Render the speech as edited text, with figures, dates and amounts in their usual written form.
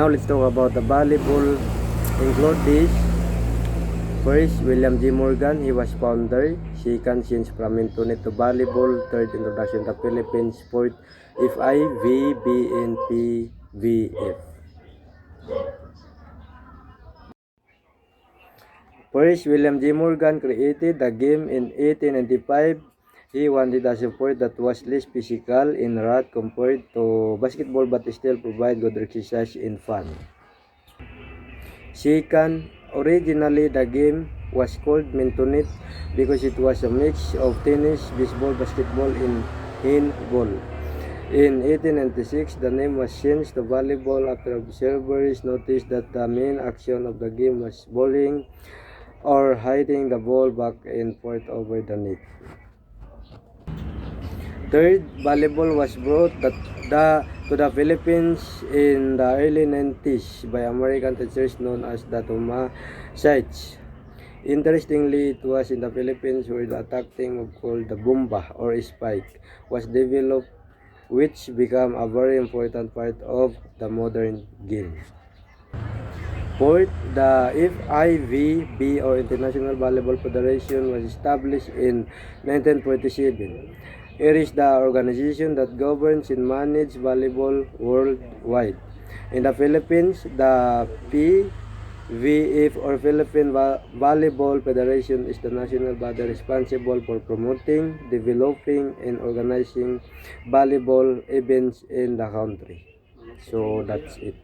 Now let's talk about the volleyball. Include this. First, William J. Morgan, he was founder. Second, change from internet to volleyball. Third, introduction to Philippines sport. FIVBNPVF. First, William J. Morgan created the game in 1895. He wanted a sport that was less physical in rough compared to basketball but still provide good exercise and fun. Second, originally the game was called Mintonit because it was a mix of tennis, baseball, basketball, and handball. In 1896, the name was changed to volleyball after observers noticed that the main action of the game was bowling or hitting the ball back and forth over the net. Third, volleyball was brought to the Philippines in the early 90s by American teachers known as the Thomasites. Interestingly, it was in the Philippines where the attack team called the Bomba or Spike was developed, which became a very important part of the modern game. Fourth, the FIVB or International Volleyball Federation was established in 1947. It is the organization that governs and manages volleyball worldwide. In the Philippines, the PVF or Philippine Volleyball Federation is the national body responsible for promoting, developing, and organizing volleyball events in the country. So that's it.